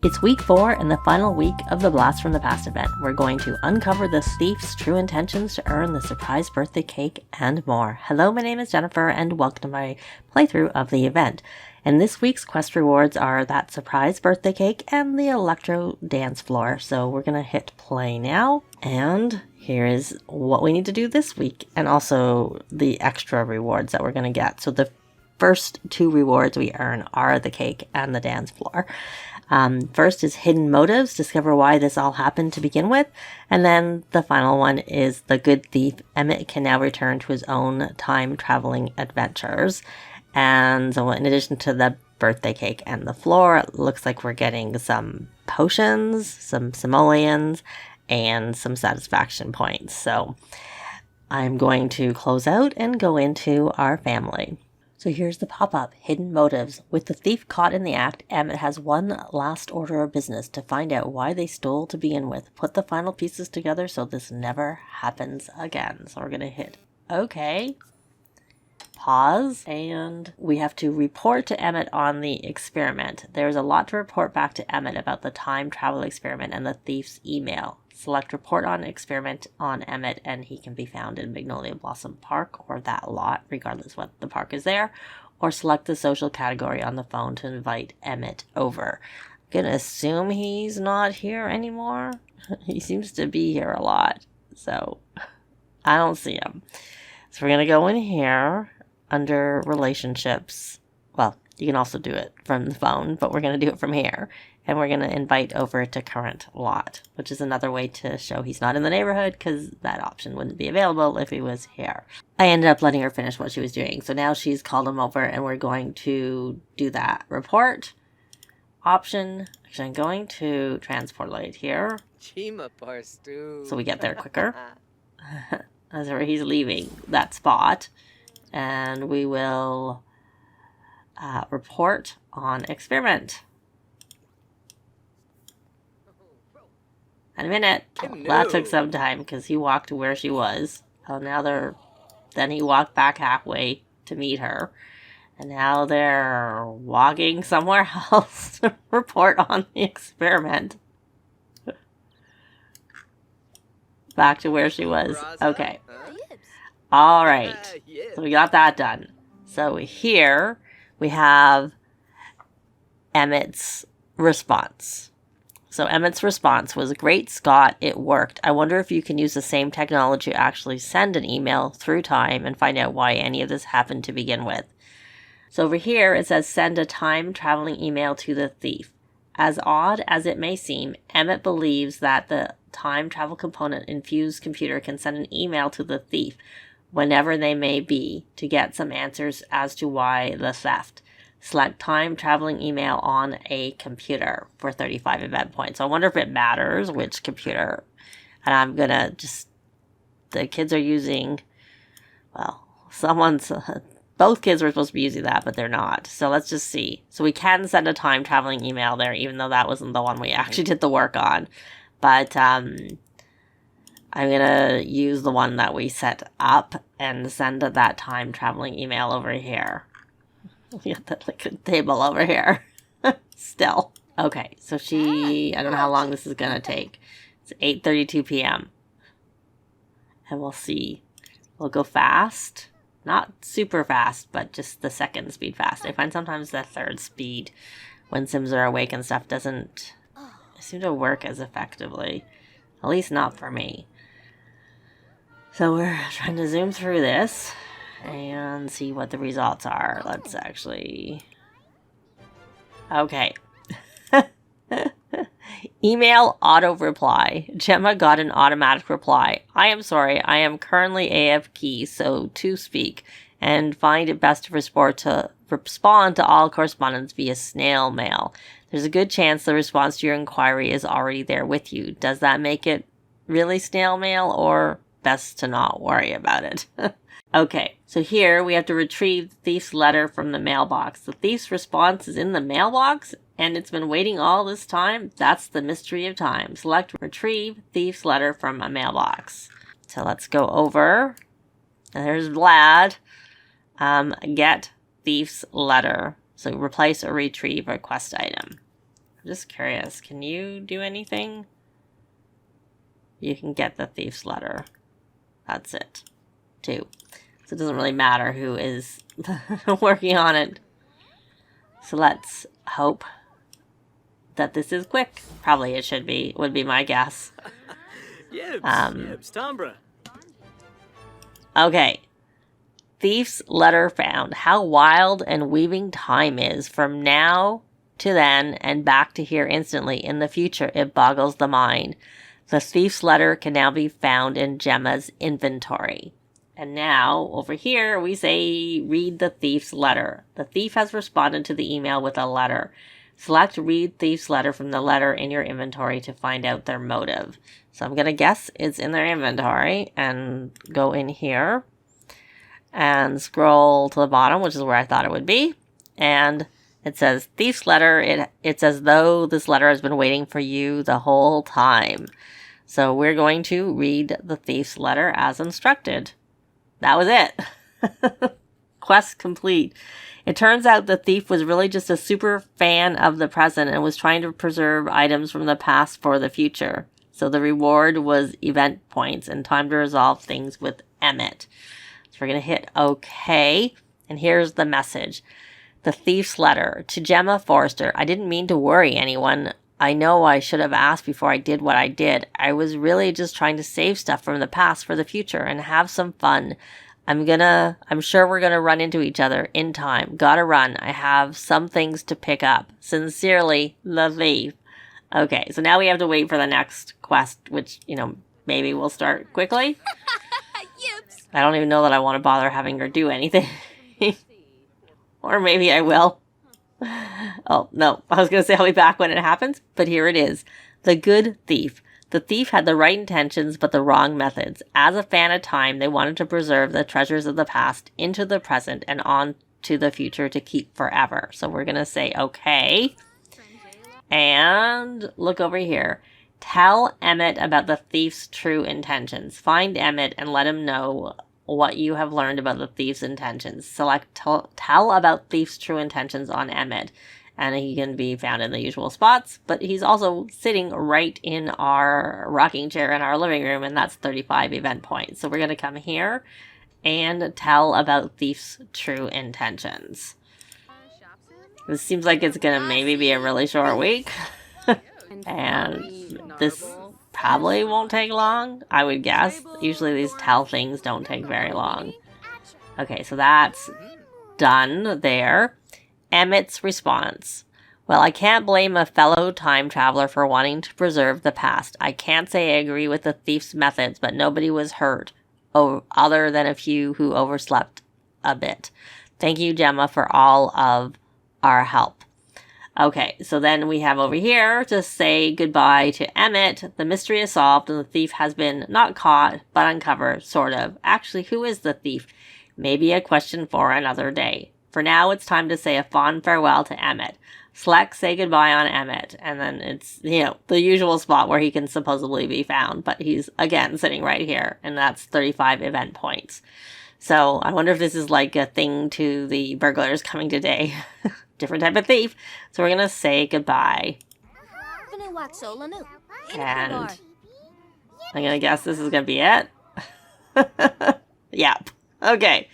It's week 4 and the final week of the Blast from the Past event. We're going to uncover the thief's true intentions to earn the surprise birthday cake and more. Hello, my name is Jennifer and welcome to my playthrough of the event. And this week's quest rewards are that surprise birthday cake and the electro dance floor. So we're going to hit play now. And here is what we need to do this week and also the extra rewards that we're going to get. So the first 2 rewards we earn are the cake and the dance floor. First is hidden motives, discover why this all happened to begin with. And then the final one is the good thief. Emit can now return to his own time-traveling adventures. And so in addition to the birthday cake and the floor, it looks like we're getting some potions, some simoleons, and some satisfaction points. So I'm going to close out and go into our family. So here's the pop-up, hidden motives. With the thief caught in the act, Emit has one last order of business to find out why they stole to begin with. Put the final pieces together so this never happens again. So we're going to hit OK, pause, and we have to report to Emit on the experiment. There's a lot to report back to Emit about the time travel experiment and the thief's email. Select report on experiment on Emit and he can be found in Magnolia Blossom Park or that lot, regardless what the park is there, or select the social category on the phone to invite Emit over. I'm gonna assume he's not here anymore. He seems to be here a lot, so I don't see him. So we're gonna go in here under relationships. Well, you can also do it from the phone, but we're gonna do it from here. And we're going to invite over to current lot, which is another way to show he's not in the neighborhood because that option wouldn't be available if he was here. I ended up letting her finish what she was doing. So now she's called him over and we're going to do that report option. Actually, I'm going to transportate here so we get there quicker. As he's leaving that spot. And we will report on experiment. In a minute. Oh, that took some time because he walked to where she was. Oh, now then he walked back halfway to meet her. And now they're walking somewhere else to report on the experiment. Back to where she was. Okay. All right. So we got that done. So here we have Emit's response. So Emit's response was, "Great Scott, it worked. I wonder if you can use the same technology to actually send an email through time and find out why any of this happened to begin with." So over here it says send a time-traveling email to the thief. As odd as it may seem, Emit believes that the time travel component infused computer can send an email to the thief whenever they may be to get some answers as to why the theft. Select time traveling email on a computer for 35 event points. So I wonder if it matters which computer. And I'm going to the kids are using, well, both kids were supposed to be using that, but they're not. So let's just see. So we can send a time traveling email there, even though that wasn't the one we actually did the work on. But I'm going to use the one that we set up and send that time traveling email over here. We got that like a table over here. Still. Okay, so I don't know how long this is going to take. It's 8:32 p.m. And we'll see. We'll go fast. Not super fast, but just the second speed fast. I find sometimes the third speed, when Sims are awake and stuff, doesn't seem to work as effectively. At least not for me. So we're trying to zoom through this and see what the results are. Let's actually... Okay. Email auto reply. Gemma got an automatic reply. I am sorry, I am currently AFK, so to speak, and find it best to respond to all correspondence via snail mail. There's a good chance the response to your inquiry is already there with you. Does that make it really snail mail, or best to not worry about it? Okay, so here we have to retrieve the thief's letter from the mailbox. The thief's response is in the mailbox, and it's been waiting all this time. That's the mystery of time. Select retrieve thief's letter from a mailbox. So let's go over. And there's Vlad. Get thief's letter. So replace or retrieve request item. just curious. Can you do anything? You can get the thief's letter. That's it. 2. So it doesn't really matter who is working on it. So let's hope that this is quick. Probably it should be, would be my guess. Okay. Thief's letter found. How wild and weaving time is. From now to then and back to here instantly. In the future, it boggles the mind. The thief's letter can now be found in Gemma's inventory. And now, over here, we say, read the thief's letter. The thief has responded to the email with a letter. Select read thief's letter from the letter in your inventory to find out their motive. So I'm going to guess it's in their inventory and go in here and scroll to the bottom, which is where I thought it would be. And it says thief's letter. It's as though this letter has been waiting for you the whole time. So we're going to read the thief's letter as instructed. That was it. Quest complete. It turns out the thief was really just a super fan of the present and was trying to preserve items from the past for the future. So the reward was event points and time to resolve things with Emit. So we're going to hit OK. And here's the message. The thief's letter. To Gemma Forrester. I didn't mean to worry anyone. I know I should have asked before I did what I did. I was really just trying to save stuff from the past for the future and have some fun. I'm sure we're gonna run into each other in time. Gotta run. I have some things to pick up. Sincerely, the thief. Okay, so now we have to wait for the next quest, which, maybe we'll start quickly. I don't even know that I want to bother having her do anything. Or maybe I will. Oh, no. I was going to say I'll be back when it happens, but here it is. The good thief. The thief had the right intentions, but the wrong methods. As a fan of time, they wanted to preserve the treasures of the past into the present and on to the future to keep forever. So we're going to say, okay. And look over here. Tell Emit about the thief's true intentions. Find Emit and let him know what you have learned about the thief's intentions. Select tell about thief's true intentions on Emit. And he can be found in the usual spots, but he's also sitting right in our rocking chair in our living room, and that's 35 event points. So we're going to come here and tell about thief's true intentions. This seems like it's going to maybe be a really short week. And this probably won't take long, I would guess. Usually these tell things don't take very long. Okay, so that's done there. Emit's response. Well, I can't blame a fellow time traveler for wanting to preserve the past. I can't say I agree with the thief's methods, but nobody was hurt, other than a few who overslept a bit. Thank you, Gemma, for all of our help. Okay, so then we have over here to say goodbye to Emit. The mystery is solved and the thief has been not caught, but uncovered, sort of. Actually, who is the thief? Maybe a question for another day. For now, it's time to say a fond farewell to Emit. Select say goodbye on Emit, and then it's, the usual spot where he can supposedly be found, but he's, again, sitting right here, and that's 35 event points. So I wonder if this is like a thing to the burglars coming today. Different type of thief. So we're going to say goodbye. And I'm going to guess this is going to be it. Yep. Okay.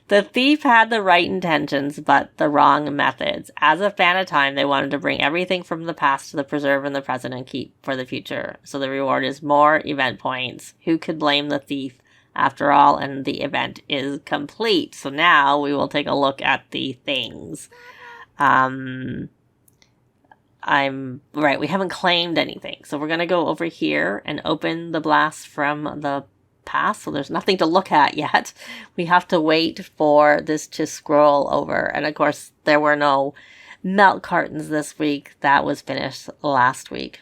The thief had the right intentions, but the wrong methods. As a fan of time, they wanted to bring everything from the past to the preserve in the present and keep for the future. So the reward is more event points. Who could blame the thief after all? And the event is complete. So now we will take a look at the things. We haven't claimed anything. So we're going to go over here and open the blast from the past. So there's nothing to look at yet. We have to wait for this to scroll over. And of course, there were no melt cartons this week. That was finished last week.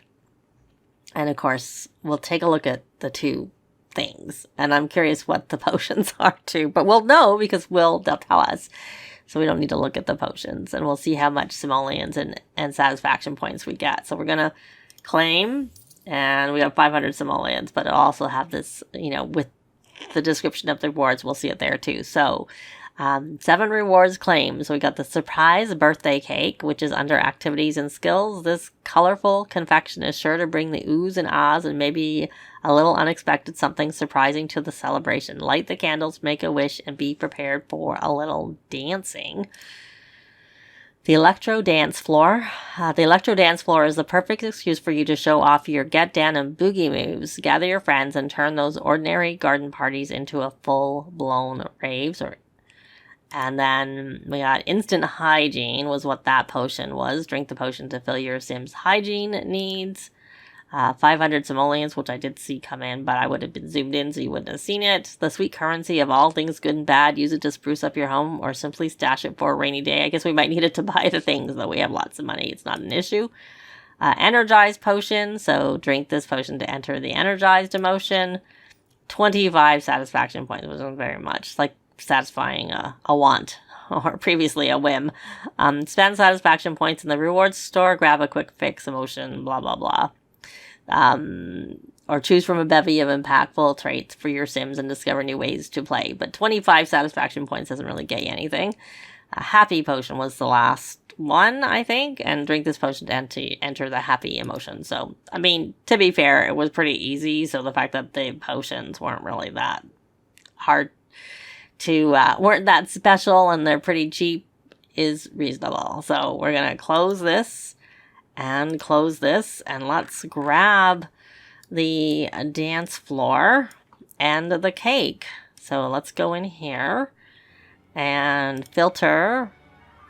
And of course, we'll take a look at the two things. And I'm curious what the potions are too. But we'll know because they'll tell us. So we don't need to look at the potions. And we'll see how much simoleons and satisfaction points we get. So we're going to claim. And we have 500 simoleons, but it'll also have this, with the description of the rewards, we'll see it there too. So 7 rewards claimed. So we got the surprise birthday cake, which is under activities and skills. This colorful confection is sure to bring the oohs and ahs and maybe a little unexpected something surprising to the celebration. Light the candles, make a wish, and be prepared for a little dancing. The electro dance floor. The electro dance floor is the perfect excuse for you to show off your get down and boogie moves. Gather your friends and turn those ordinary garden parties into a full-blown raves. And then we got instant hygiene was what that potion was. Drink the potion to fill your Sim's hygiene needs. 500 simoleons, which I did see come in, but I would have been zoomed in so you wouldn't have seen it. The sweet currency of all things good and bad. Use it to spruce up your home or simply stash it for a rainy day. I guess we might need it to buy the things, though we have lots of money. It's not an issue. Energized potion. So drink this potion to enter the energized emotion. 25 satisfaction points, which isn't very much. It's like satisfying a want or previously a whim. Spend satisfaction points in the rewards store. Grab a quick fix emotion. Blah, blah, blah. Or choose from a bevy of impactful traits for your Sims and discover new ways to play. But 25 satisfaction points doesn't really get you anything. A happy potion was the last one, I think, and drink this potion to enter the happy emotion. So, I mean, to be fair, it was pretty easy, so the fact that the potions weren't really that hard to, weren't that special and they're pretty cheap is reasonable. So we're going to close this. And close this, and let's grab the dance floor and the cake. So let's go in here and filter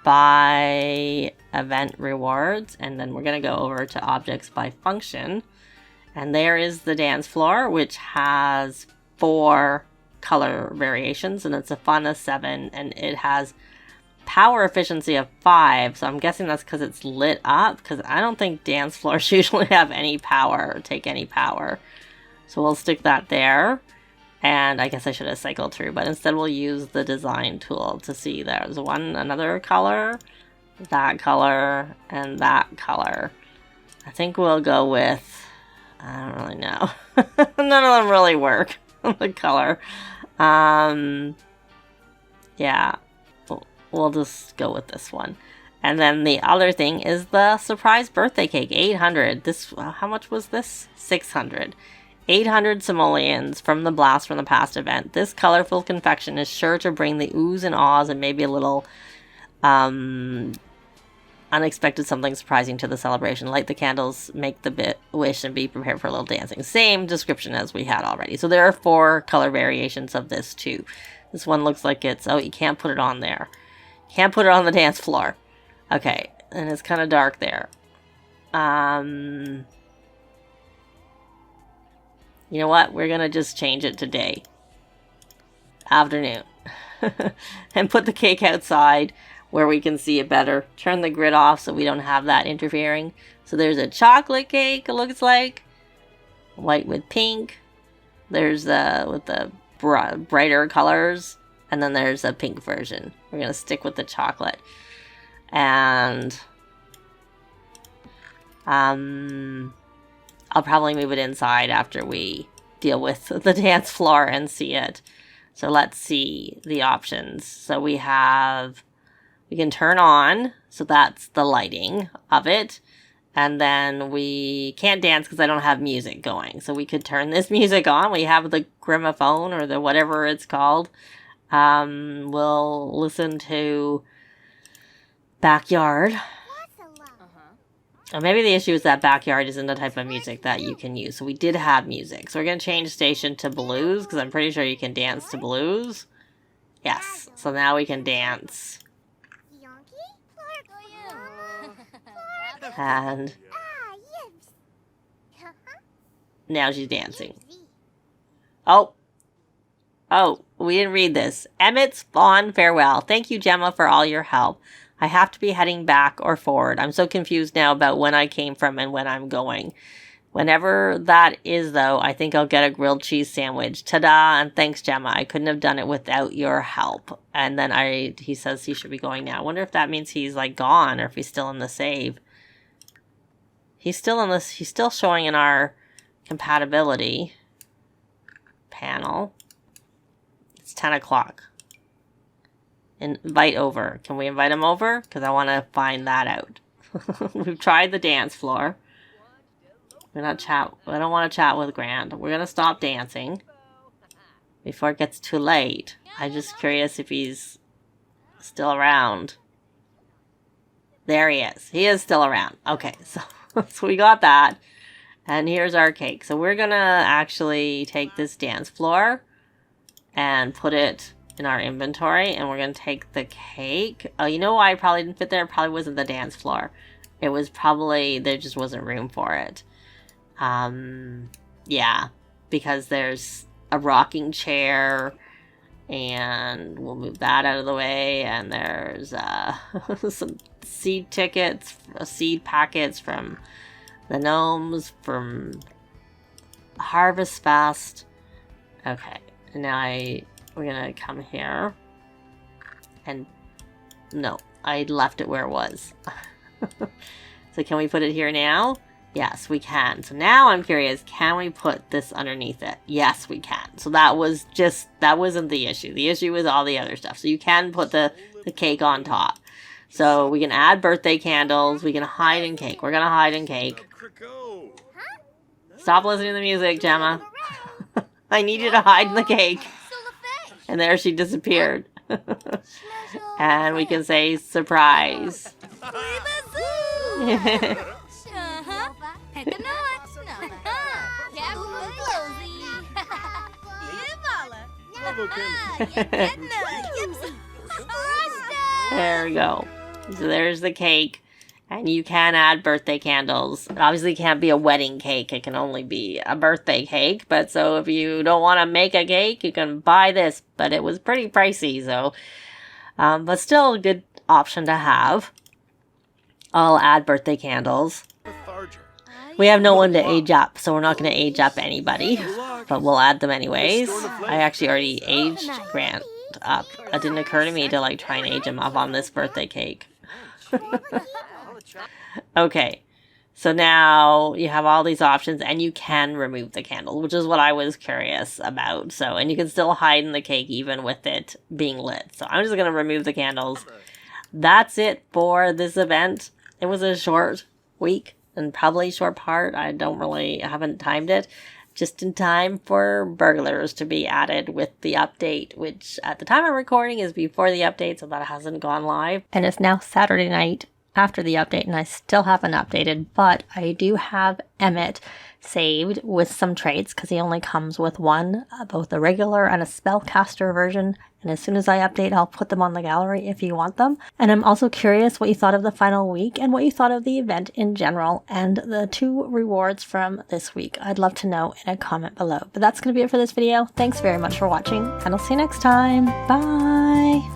by event rewards, and then we're going to go over to objects by function. And there is the dance floor, which has 4 color variations, and it's a fun of 7, and it has power efficiency of 5, so I'm guessing that's because it's lit up, because I don't think dance floors usually have any power or take any power. So we'll stick that there, and I guess I should have cycled through, but instead we'll use the design tool to see there's another color, that color, and that color. I think we'll go with, I don't really know. None of them really work, the color. Yeah. We'll just go with this one. And then the other thing is the surprise birthday cake, 800. This, how much was this? 600. 800 simoleons from the blast from the past event. This colorful confection is sure to bring the oohs and ahs and maybe a little unexpected something surprising to the celebration. Light the candles, make the wish, and be prepared for a little dancing. Same description as we had already. So there are 4 color variations of this too. This one looks like it's, oh, you can't put it on there. Can't put it on the dance floor. Okay, and it's kind of dark there. You know what? We're going to just change it to day. Afternoon. And put the cake outside where we can see it better. Turn the grid off so we don't have that interfering. So there's a chocolate cake, it looks like. White with pink. There's with the brighter colors. And then there's a pink version. We're going to stick with the chocolate. And I'll probably move it inside after we deal with the dance floor and see it. So let's see the options. So we can turn on. So that's the lighting of it. And then we can't dance because I don't have music going. So we could turn this music on. We have the gramophone or the whatever it's called. We'll listen to Backyard. Or maybe the issue is that Backyard isn't the type of music that you can use. So we did have music. So we're going to change station to blues because I'm pretty sure you can dance to blues. Yes. So now we can dance. And now she's dancing. Oh, we didn't read this. Emit's fond farewell. Thank you, Gemma, for all your help. I have to be heading back or forward. I'm so confused now about when I came from and when I'm going. Whenever that is, though, I think I'll get a grilled cheese sandwich. Ta-da, and thanks, Gemma. I couldn't have done it without your help. And then he says he should be going now. I wonder if that means he's, like, gone or if he's still in the save. He's still showing in our compatibility panel. It's 10 o'clock. Invite over. Can we invite him over? Because I want to find that out. We've tried the dance floor. We're not chat. I don't want to chat with Grant. We're going to stop dancing before it gets too late. I'm just curious if he's still around. There he is. He is still around. Okay, so we got that. And here's our cake. So we're going to actually take this dance floor and put it in our inventory. And we're going to take the cake. Oh, you know why it probably didn't fit there? It probably wasn't the dance floor. It was probably, there just wasn't room for it. Yeah, because there's a rocking chair, and we'll move that out of the way, and there's some seed tickets, seed packets from the gnomes from Harvest Fest. Okay, and now we're gonna come here, and no, I left it where it was. So can we put it here now? Yes, we can. So now I'm curious, can we put this underneath it? Yes, we can. So that wasn't the issue. The issue was all the other stuff. So you can put the cake on top. So we can add birthday candles. We can hide in cake. We're going to hide in cake. Stop listening to the music, Gemma. I need you to hide in the cake. And there she disappeared. And we can say surprise. There we go. So there's the cake. And you can add birthday candles. It obviously can't be a wedding cake. It can only be a birthday cake. But so if you don't want to make a cake, you can buy this. But it was pretty pricey. So, but still a good option to have. I'll add birthday candles. We have no one to age up, so we're not going to age up anybody. But we'll add them anyways. I actually already aged Grant up. It didn't occur to me to like try and age him up on this birthday cake. Okay, so now you have all these options, and you can remove the candle, which is what I was curious about. So, and you can still hide in the cake even with it being lit. So I'm just going to remove the candles. That's it for this event. It was a short week and probably a short part. I haven't timed it. Just in time for burglars to be added with the update, which at the time I'm recording is before the update, so that hasn't gone live. And it's now Saturday night after the update, and I still haven't updated, but I do have Emit saved with some traits because he only comes with one, both a regular and a spellcaster version. And as soon as I update, I'll put them on the gallery if you want them. And I'm also curious what you thought of the final week and what you thought of the event in general and the 2 rewards from this week. I'd love to know in a comment below. But that's going to be it for this video. Thanks very much for watching, and I'll see you next time. Bye!